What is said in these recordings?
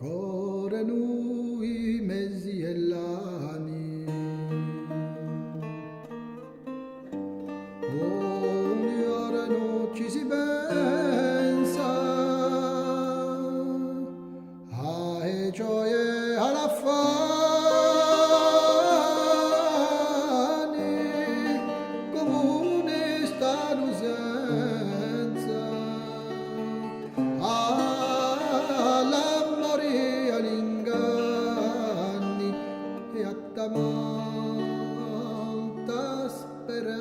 Core nui mesi e l'ani, ogni ora non ci si pensa, ai gioie all'affani, comune sta l'usenza, all'amore, agli inganni e a tanta speranza.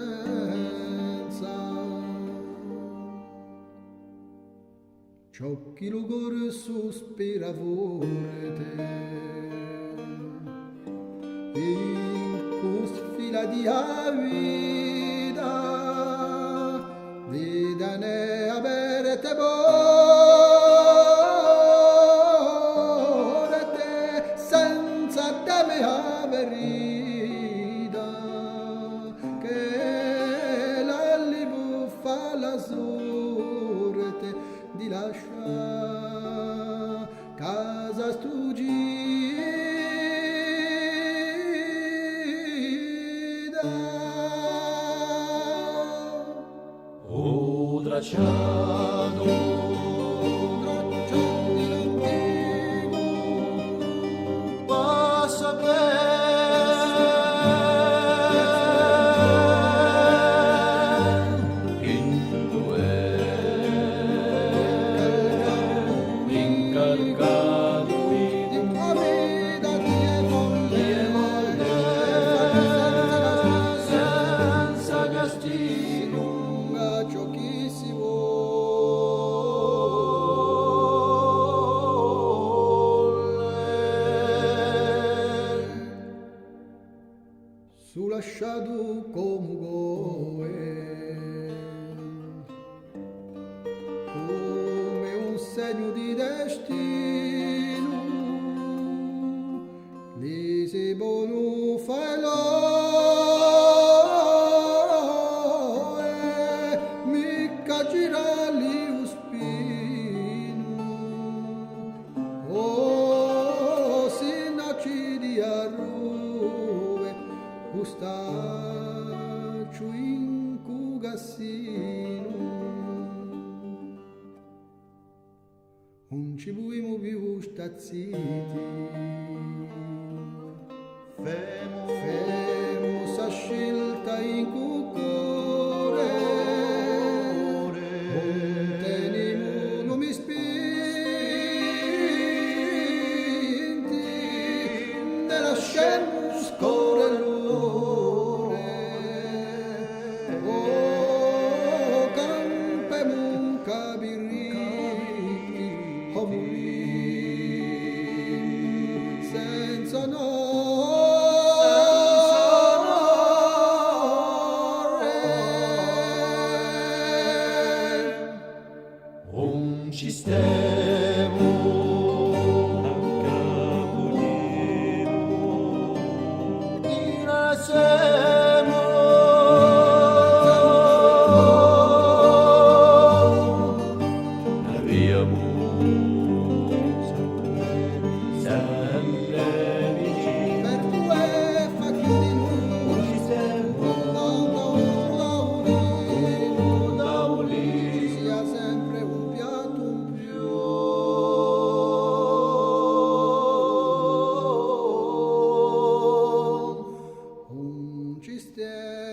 Ciò chi lugor sospira vorrete in cusfila di avida, vida ne averte vorrete senza teme averida, che l'alli buffa la sorte di lascia casa stugida. O tracciato passa per in due incarcato Di avida ti è volle senza castigo. lunga ciò chi si vuole, su lasciato come come un segno di destino, lì si buono fa e mica gira lì un spino, oh si naci di arruve ustaccio in cugassino. Non ci buimo più stazziti, fermo sa scelta in cuore, non teniamo non mi spinti, ne lasciamo scorrere l'ore, oh campemo un cabirri, o morì senza onore. Un sistema a capolino insieme abbiamo sempre vicino Per due facchi di un sistema ci sia sempre un piatto in più. Un sistema